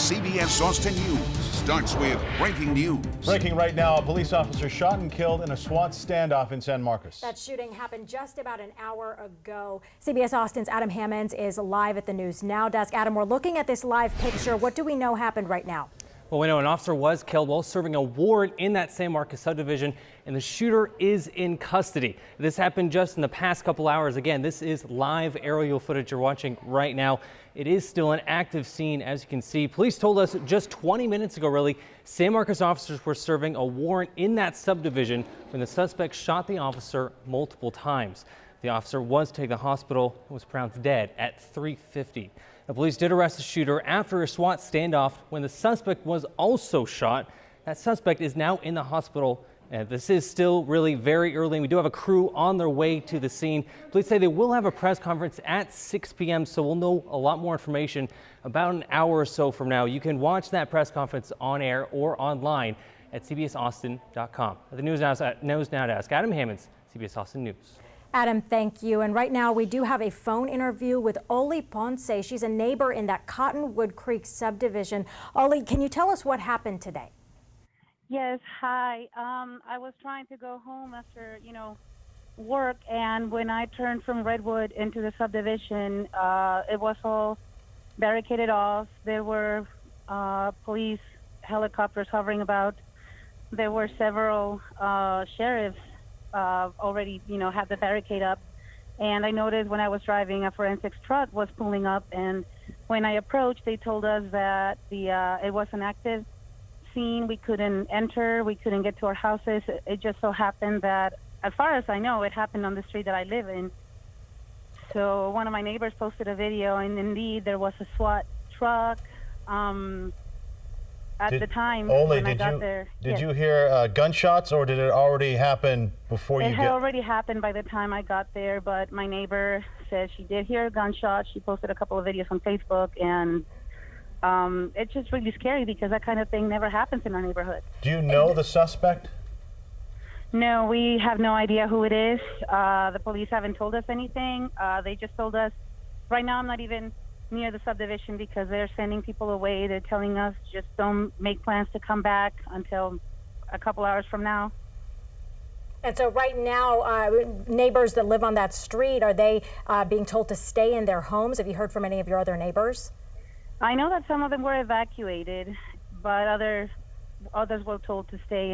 CBS Austin News starts with breaking news. Breaking right now, a police officer shot and killed in a SWAT standoff in San Marcos. That shooting happened just about an hour ago. CBS Austin's Adam Hammonds is live at the News Now desk. Adam, we're looking at this live picture. What do we know happened right now? Well, we know an officer was killed while serving a warrant in that San Marcos subdivision, and the shooter is in custody. This happened just in the past couple hours. Again, this is live aerial footage you're watching right now. It is still an active scene, as you can see. Police told us just 20 minutes ago, really, San Marcos officers were serving a warrant in that subdivision when the suspect shot the officer multiple times. The officer was taken to the hospital and was pronounced dead at 3:50. The police did arrest the shooter after a SWAT standoff when the suspect was also shot. That suspect is now in the hospital. This is still really very early, and we do have a crew on their way to the scene. Police say they will have a press conference at 6 p.m., so we'll know a lot more information about an hour or so from now. You can watch that press conference on air or online at cbsaustin.com. The News Now desk, Adam Hammonds, CBS Austin News. Adam, thank you. And right now we do have a phone interview with Oli Ponce. She's a neighbor in that Cottonwood Creek subdivision. Oli, can you tell us what happened today? Yes, hi. I was trying to go home after, work, and when I turned from Redwood into the subdivision, it was all barricaded off. There were police helicopters hovering about. There were several sheriffs already, had the barricade up. And I noticed when I was driving, a forensics truck was pulling up, and when I approached, they told us that it was an active scene. We couldn't enter, we couldn't get to our houses. It just so happened that, as far as I know, it happened on the street that I live in. So one of my neighbors posted a video, and indeed there was a SWAT truck at the time when I got there. Did you hear gunshots, or did it already happen before you It had already happened by the time I got there, but my neighbor said she did hear a gunshot. She posted a couple of videos on Facebook, and it's just really scary because that kind of thing never happens in our neighborhood. Do you know the suspect? No, we have no idea who it is. The police haven't told us anything. They just told us, right now I'm not even near the subdivision because they're sending people away. They're telling us just don't make plans to come back until a couple hours from now. And so right now, neighbors that live on that street, are they being told to stay in their homes? Have you heard from any of your other neighbors? I know that some of them were evacuated, but others were told to stay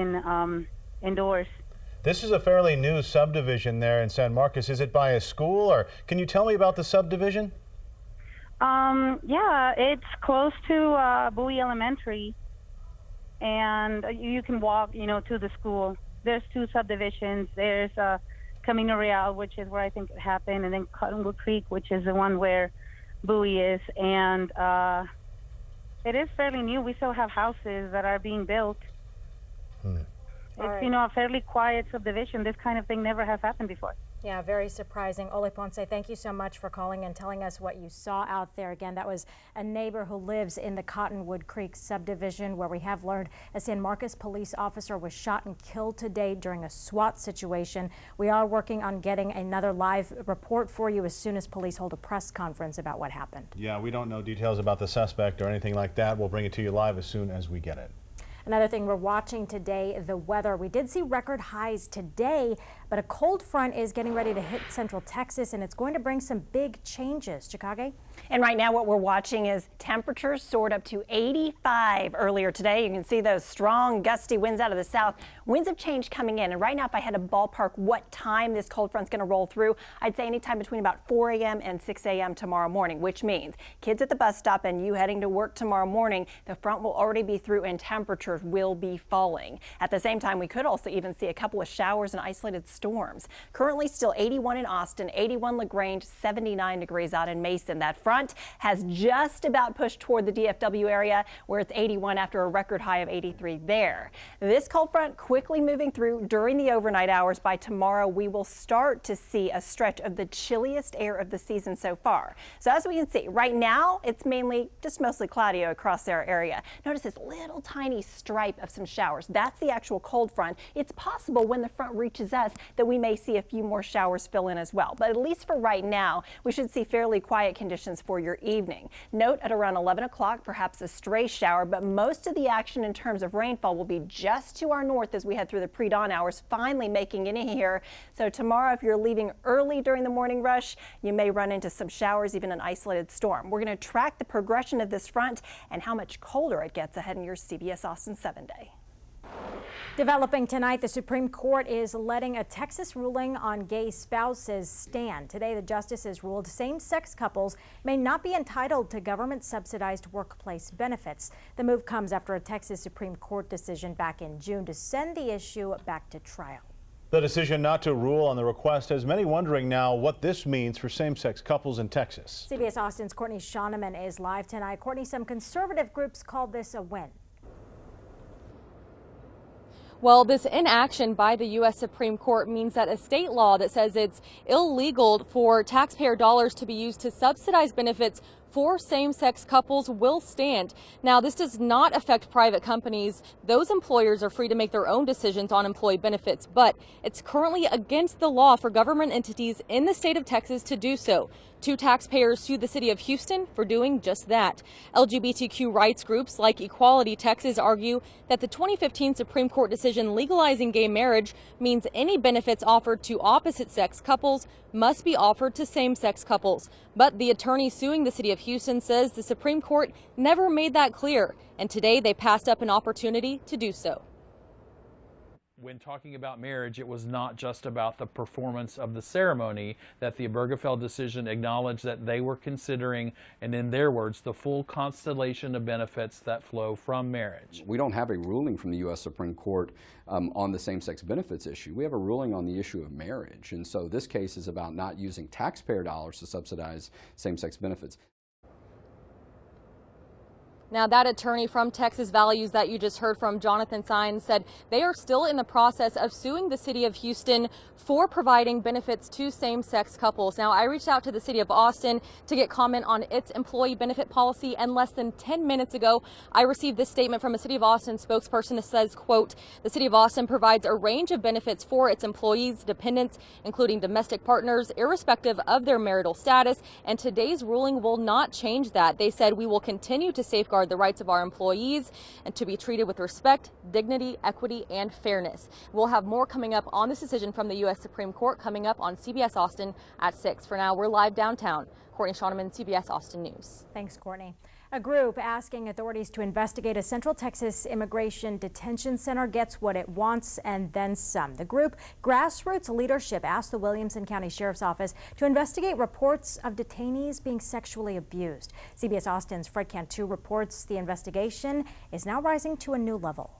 indoors. This is a fairly new subdivision there in San Marcos. Is it by a school, or can you tell me about the subdivision? Yeah, it's close to Bowie Elementary, and you can walk, to the school. There's two subdivisions. There's Camino Real, which is where I think it happened, and then Cottonwood Creek, which is the one where Bowie is, and it is fairly new. We still have houses that are being built. It's, a fairly quiet subdivision. This kind of thing never has happened before. Yeah, very surprising. Oli Ponce, thank you so much for calling and telling us what you saw out there. Again, that was a neighbor who lives in the Cottonwood Creek subdivision, where we have learned a San Marcos police officer was shot and killed today during a SWAT situation. We are working on getting another live report for you as soon as police hold a press conference about what happened. Yeah, we don't know details about the suspect or anything like that. We'll bring it to you live as soon as we get it. Another thing we're watching today, the weather. We did see record highs today, but a cold front is getting ready to hit central Texas, and it's going to bring some big changes. Chicago? And right now what we're watching is temperatures soared up to 85 earlier today. You can see those strong gusty winds out of the south. Winds have changed coming in, and right now if I had to ballpark what time this cold front's going to roll through, I'd say anytime between about 4 a.m. and 6 a.m. tomorrow morning, which means kids at the bus stop and you heading to work tomorrow morning, the front will already be through and temperatures will be falling. At the same time, we could also even see a couple of showers and isolated storms. Currently still 81 in Austin, 81 LaGrange, 79 degrees out in Mason. That front has just about pushed toward the DFW area, where it's 81 after a record high of 83 there. This cold front quickly moving through during the overnight hours. By tomorrow, we will start to see a stretch of the chilliest air of the season so far. So as we can see, right now, it's mainly just mostly cloudy across our area. Notice this little tiny stripe of some showers. That's the actual cold front. It's possible when the front reaches us that we may see a few more showers fill in as well. But at least for right now, we should see fairly quiet conditions for your evening. Note at around 11 o'clock, perhaps a stray shower, but most of the action in terms of rainfall will be just to our north as we head through the pre-dawn hours, finally making it in here. So tomorrow, if you're leaving early during the morning rush, you may run into some showers, even an isolated storm. We're going to track the progression of this front and how much colder it gets ahead in your CBS Austin 7-day. Developing tonight, the Supreme Court is letting a Texas ruling on gay spouses stand. Today, the justices ruled same-sex couples may not be entitled to government-subsidized workplace benefits. The move comes after a Texas Supreme Court decision back in June to send the issue back to trial. The decision not to rule on the request has many wondering now what this means for same-sex couples in Texas. CBS Austin's Courtney Shoneman is live tonight. Courtney, some conservative groups called this a win. Well, this inaction by the U.S. Supreme Court means that a state law that says it's illegal for taxpayer dollars to be used to subsidize benefits for same-sex couples will stand. Now, this does not affect private companies. Those employers are free to make their own decisions on employee benefits, but it's currently against the law for government entities in the state of Texas to do so. Two taxpayers sued the city of Houston for doing just that. LGBTQ rights groups like Equality Texas argue that the 2015 Supreme Court decision legalizing gay marriage means any benefits offered to opposite-sex couples must be offered to same-sex couples. But the attorney suing the city of Houston says the Supreme Court never made that clear, and today they passed up an opportunity to do so. When talking about marriage, it was not just about the performance of the ceremony, that the Obergefell decision acknowledged that they were considering, and in their words, the full constellation of benefits that flow from marriage. We don't have a ruling from the U.S. Supreme Court on the same-sex benefits issue. We have a ruling on the issue of marriage. And so this case is about not using taxpayer dollars to subsidize same-sex benefits. Now, that attorney from Texas Values that you just heard from, Jonathan Saenz, said they are still in the process of suing the city of Houston for providing benefits to same-sex couples. Now, I reached out to the city of Austin to get comment on its employee benefit policy, and less than 10 minutes ago, I received this statement from a city of Austin spokesperson that says, quote, the city of Austin provides a range of benefits for its employees, dependents, including domestic partners, irrespective of their marital status, and today's ruling will not change that. They said we will continue to safeguard the rights of our employees and to be treated with respect, dignity, equity, and fairness. We'll have more coming up on this decision from the U.S. Supreme Court coming up on CBS Austin at 6. For now, we're live downtown. Courtney Shoneman, CBS Austin News. Thanks, Courtney. A group asking authorities to investigate a Central Texas immigration detention center gets what it wants and then some. The group, Grassroots Leadership, asked the Williamson County Sheriff's Office to investigate reports of detainees being sexually abused. CBS Austin's Fred Cantu reports the investigation is now rising to a new level.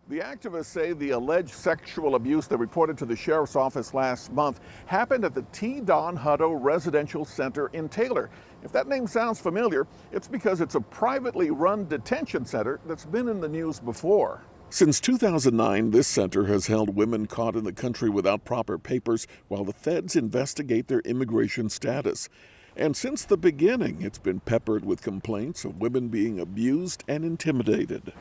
The activists say the alleged sexual abuse they reported to the sheriff's office last month happened at the T. Don Hutto Residential Center in Taylor. If that name sounds familiar, it's because it's a privately run detention center that's been in the news before. Since 2009, this center has held women caught in the country without proper papers while the feds investigate their immigration status. And since the beginning, it's been peppered with complaints of women being abused and intimidated.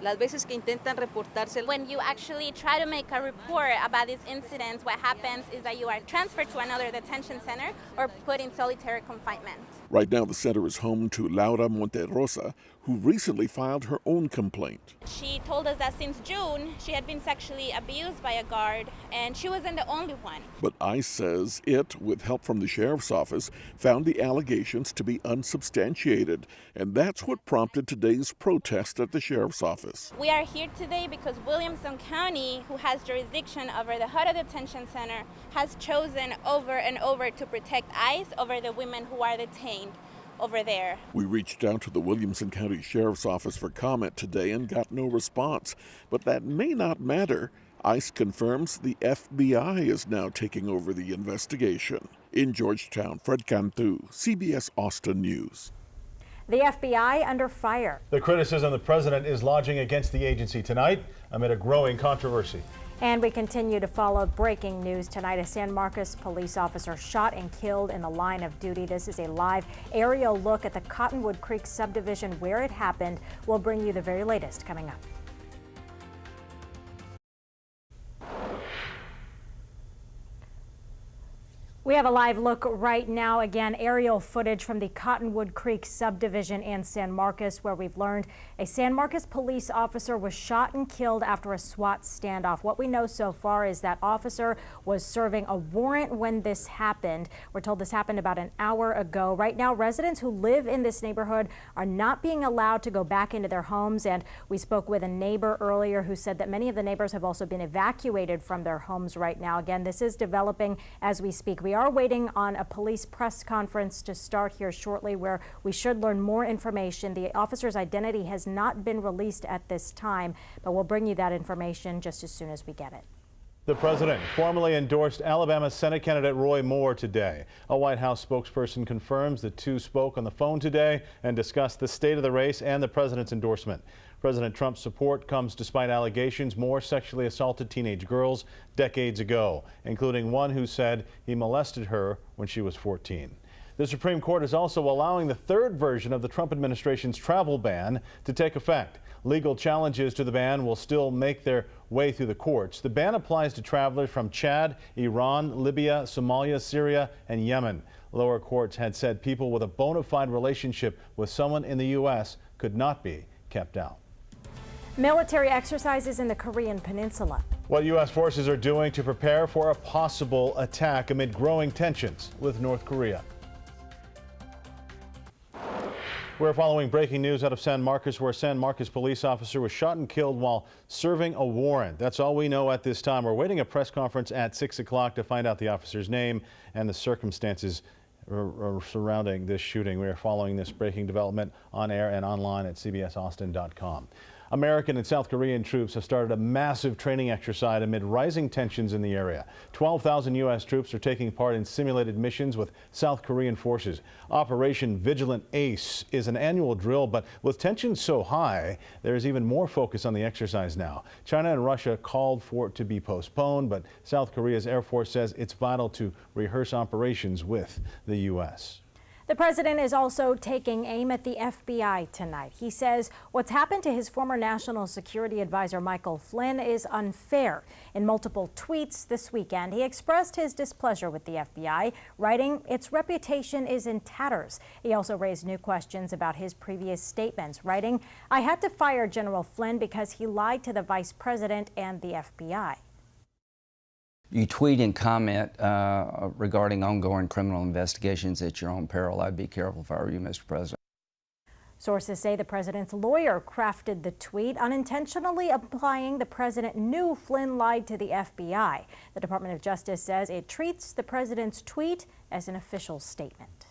When you actually try to make a report about these incidents, what happens is that you are transferred to another detention center or put in solitary confinement. Right now, the center is home to Laura Monterosa, who recently filed her own complaint. She told us that since June, she had been sexually abused by a guard, and she wasn't the only one. But ICE says it, with help from the sheriff's office, found the allegations to be unsubstantiated, and that's what prompted today's protest at the sheriff's office. We are here today because Williamson County, who has jurisdiction over the Hutto Detention Center, has chosen over and over to protect ICE over the women who are detained over there. We reached out to the Williamson County Sheriff's Office for comment today and got no response. But that may not matter. ICE confirms the FBI is now taking over the investigation. In Georgetown, Fred Cantu, CBS Austin News. The FBI under fire. The criticism the president is lodging against the agency tonight amid a growing controversy. And we continue to follow breaking news tonight. A San Marcos police officer shot and killed in the line of duty. This is a live aerial look at the Cottonwood Creek subdivision where it happened. We'll bring you the very latest coming up. We have a live look right now. Again, aerial footage from the Cottonwood Creek subdivision in San Marcos, where we've learned a San Marcos police officer was shot and killed after a SWAT standoff. What we know so far is that officer was serving a warrant when this happened. We're told this happened about an hour ago. Right now, residents who live in this neighborhood are not being allowed to go back into their homes. And we spoke with a neighbor earlier who said that many of the neighbors have also been evacuated from their homes right now. Again, this is developing as we speak. We are waiting on a police press conference to start here shortly, where we should learn more information. The officer's identity has not been released at this time, but we'll bring you that information just as soon as we get it. The president formally endorsed Alabama Senate candidate Roy Moore today. A White House spokesperson confirms the two spoke on the phone today and discussed the state of the race and the president's endorsement. President Trump's support comes despite allegations Moore sexually assaulted teenage girls decades ago, including one who said he molested her when she was 14. The Supreme Court is also allowing the third version of the Trump administration's travel ban to take effect. Legal challenges to the ban will still make their way through the courts. The ban applies to travelers from Chad, Iran, Libya, Somalia, Syria, and Yemen. Lower courts had said people with a bona fide relationship with someone in the U.S. could not be kept out. Military exercises in the Korean Peninsula. What U.S. forces are doing to prepare for a possible attack amid growing tensions with North Korea. We're following breaking news out of San Marcos, where a San Marcos police officer was shot and killed while serving a warrant. That's all we know at this time. We're waiting a press conference at 6 o'clock to find out the officer's name and the circumstances surrounding this shooting. We are following this breaking development on air and online at cbsaustin.com. American and South Korean troops have started a massive training exercise amid rising tensions in the area. 12,000 U.S. troops are taking part in simulated missions with South Korean forces. Operation Vigilant Ace is an annual drill, but with tensions so high, there is even more focus on the exercise now. China and Russia called for it to be postponed, but South Korea's Air Force says it's vital to rehearse operations with the U.S. The president is also taking aim at the FBI tonight. He says what's happened to his former national security advisor Michael Flynn is unfair. In multiple tweets this weekend, he expressed his displeasure with the FBI, writing, "Its reputation is in tatters." He also raised new questions about his previous statements, writing, "I had to fire General Flynn because he lied to the vice president and the FBI." You tweet and comment regarding ongoing criminal investigations at your own peril. I'd be careful if I were you, Mr. President. Sources say the president's lawyer crafted the tweet, unintentionally implying the president knew Flynn lied to the FBI. The Department of Justice says it treats the president's tweet as an official statement.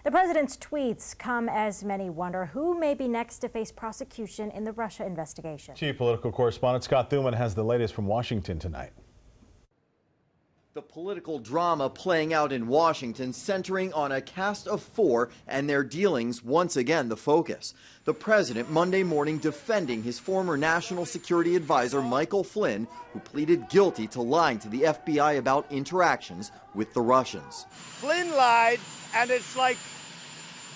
The president's tweets come as many wonder who may be next to face prosecution in the Russia investigation. Chief political correspondent Scott Thuman has the latest from Washington tonight. The political drama playing out in Washington, centering on a cast of four and their dealings once again the focus. The president Monday morning defending his former national security advisor Michael Flynn, who pleaded guilty to lying to the FBI about interactions with the Russians. Flynn lied, and it's like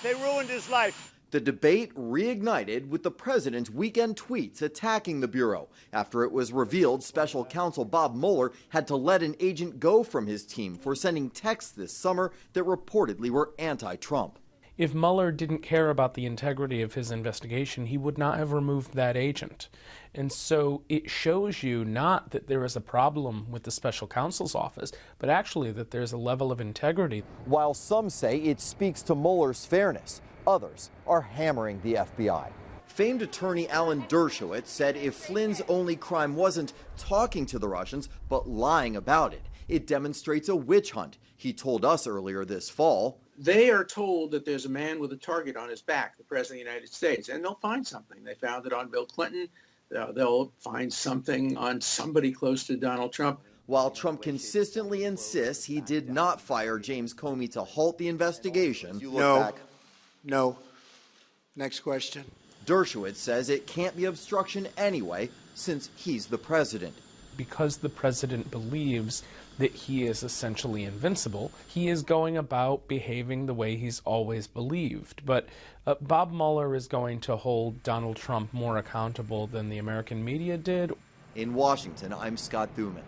they ruined his life. The debate reignited with the president's weekend tweets attacking the Bureau after it was revealed special counsel Bob Mueller had to let an agent go from his team for sending texts this summer that reportedly were anti-Trump. If Mueller didn't care about the integrity of his investigation, he would not have removed that agent. And so it shows you not that there is a problem with the special counsel's office, but actually that there's a level of integrity. While some say it speaks to Mueller's fairness, others are hammering the FBI. Famed attorney Alan Dershowitz said if Flynn's only crime wasn't talking to the Russians, but lying about it, it demonstrates a witch hunt. He told us earlier this fall. They are told that there's a man with a target on his back, the President of the United States, and they'll find something. They found it on Bill Clinton. They'll find something on somebody close to Donald Trump. While Trump consistently insists he did not fire James Comey to halt the investigation. No. Next question. Dershowitz says it can't be obstruction anyway, since he's the president. Because the president believes that he is essentially invincible, he is going about behaving the way he's always believed. But Bob Mueller is going to hold Donald Trump more accountable than the American media did. In Washington, I'm Scott Thuman.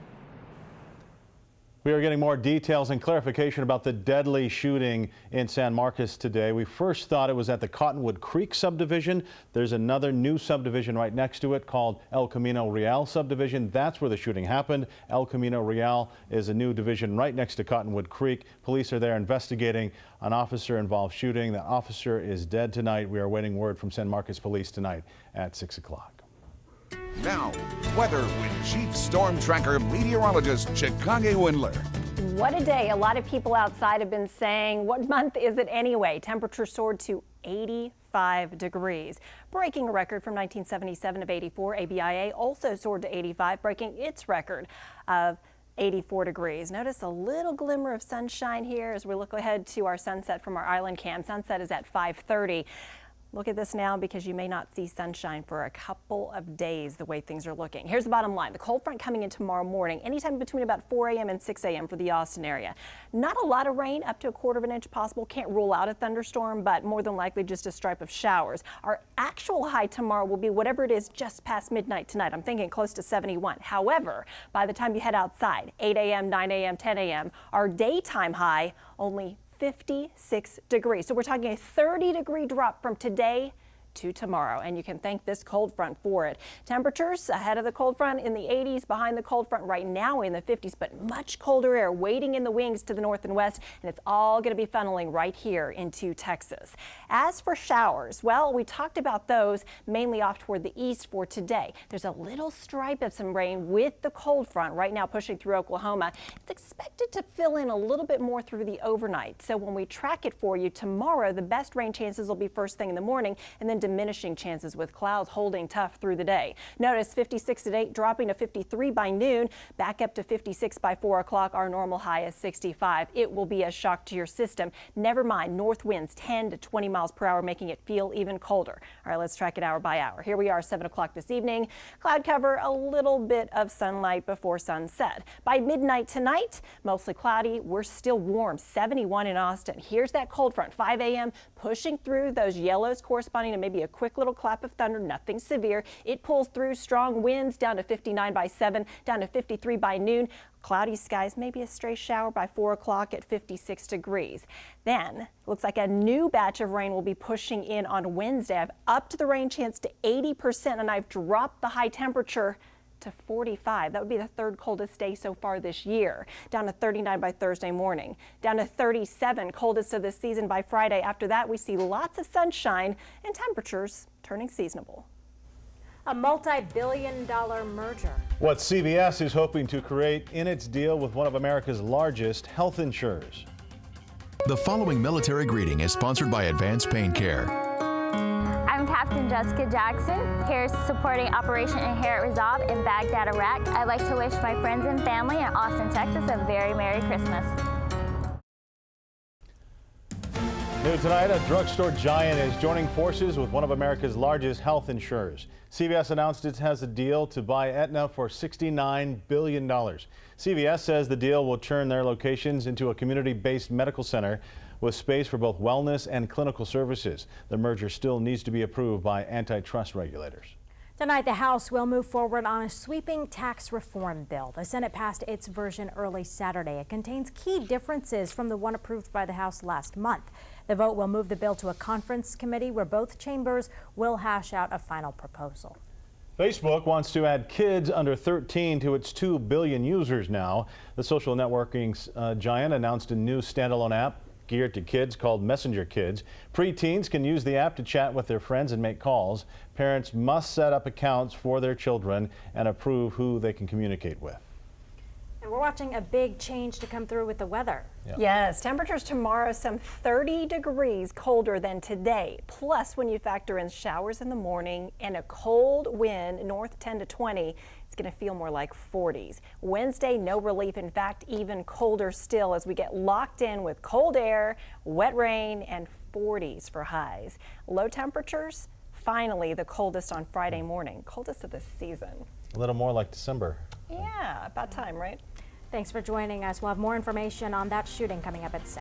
We are getting more details and clarification about the deadly shooting in San Marcos today. We first thought it was at the Cottonwood Creek subdivision. There's another new subdivision right next to it called El Camino Real subdivision. That's where the shooting happened. El Camino Real is a new division right next to Cottonwood Creek. Police are there investigating an officer-involved shooting. The officer is dead tonight. We are waiting word from San Marcos Police tonight at 6 o'clock. Now, weather with Chief Storm Tracker meteorologist Chikage Windler. What a day. A lot of people outside have been saying, what month is it anyway? Temperature soared to 85 degrees, breaking a record from 1977 of 84. ABIA also soared to 85, breaking its record of 84 degrees. Notice a little glimmer of sunshine here as we look ahead to our sunset from our island cam. Sunset is at 5:30. Look at this now because you may not see sunshine for a couple of days the way things are looking. Here's the bottom line. The cold front coming in tomorrow morning, anytime between about 4 a.m. and 6 a.m. for the Austin area. Not a lot of rain, up to 1/4 of an inch possible. Can't rule out a thunderstorm, but more than likely just a stripe of showers. Our actual high tomorrow will be whatever it is just past midnight tonight. I'm thinking close to 71. However, by the time you head outside, 8 a.m., 9 a.m., 10 a.m., our daytime high only 56 degrees. So we're talking a 30-degree drop from today to tomorrow, and you can thank this cold front for it. Temperatures ahead of the cold front in the 80s, behind the cold front right now in the 50s, but much colder air waiting in the wings to the north and west, and it's all going to be funneling right here into Texas. As for showers, well, we talked about those mainly off toward the east for today. There's a little stripe of some rain with the cold front right now pushing through Oklahoma. It's expected to fill in a little bit more through the overnight. So when we track it for you tomorrow, the best rain chances will be first thing in the morning, and then diminishing chances with clouds holding tough through the day. Notice 56 at 8, dropping to 53 by noon, back up to 56 by 4 o'clock. Our normal high is 65. It will be a shock to your system. Never mind, north winds 10 to 20 miles per hour, making it feel even colder. All right, let's track it hour by hour. Here we are, 7 o'clock this evening. Cloud cover, a little bit of sunlight before sunset. By midnight tonight, mostly cloudy. We're still warm, 71 in Austin. Here's that cold front, 5 a.m., pushing through those yellows corresponding to maybe a quick little clap of thunder, nothing severe. It pulls through strong winds down to 59 by 7, down to 53 by noon. Cloudy skies, maybe a stray shower by 4 o'clock at 56 degrees. Then, looks like a new batch of rain will be pushing in on Wednesday. I've upped the rain chance to 80%, and I've dropped the high temperature to 45. That would be the third coldest day so far this year. Down to 39 by Thursday morning. Down to 37, coldest of this season by Friday. After that, we see lots of sunshine and temperatures turning seasonable. A multi-billion-dollar merger. What CVS is hoping to create in its deal with one of America's largest health insurers. The following military greeting is sponsored by Advanced Pain Care. I'm Captain Jessica Jackson, here supporting Operation Inherent Resolve in Baghdad, Iraq. I'd like to wish my friends and family in Austin, Texas a very Merry Christmas. New tonight, a drugstore giant is joining forces with one of America's largest health insurers. CVS announced it has a deal to buy Aetna for $69 billion. CVS says the deal will turn their locations into a community-based medical center with space for both wellness and clinical services. The merger still needs to be approved by antitrust regulators. Tonight, the House will move forward on a sweeping tax reform bill. The Senate passed its version early Saturday. It contains key differences from the one approved by the House last month. The vote will move the bill to a conference committee where both chambers will hash out a final proposal. Facebook wants to add kids under 13 to its 2 billion users now. The social networking giant announced a new standalone app geared to kids called Messenger Kids. Preteens can use the app to chat with their friends and make calls. Parents must set up accounts for their children and approve who they can communicate with. And we're watching a big change to come through with the weather. Yep. Yes, temperatures tomorrow some 30 degrees colder than today. Plus, when you factor in showers in the morning and a cold wind, north 10 to 20, it's going to feel more like 40s. Wednesday, no relief. In fact, even colder still as we get locked in with cold air, wet rain, and 40s for highs. Low temperatures, finally the coldest on Friday morning. Coldest of the season. A little more like December. Yeah, about time, right? Thanks for joining us. We'll have more information on that shooting coming up at 6.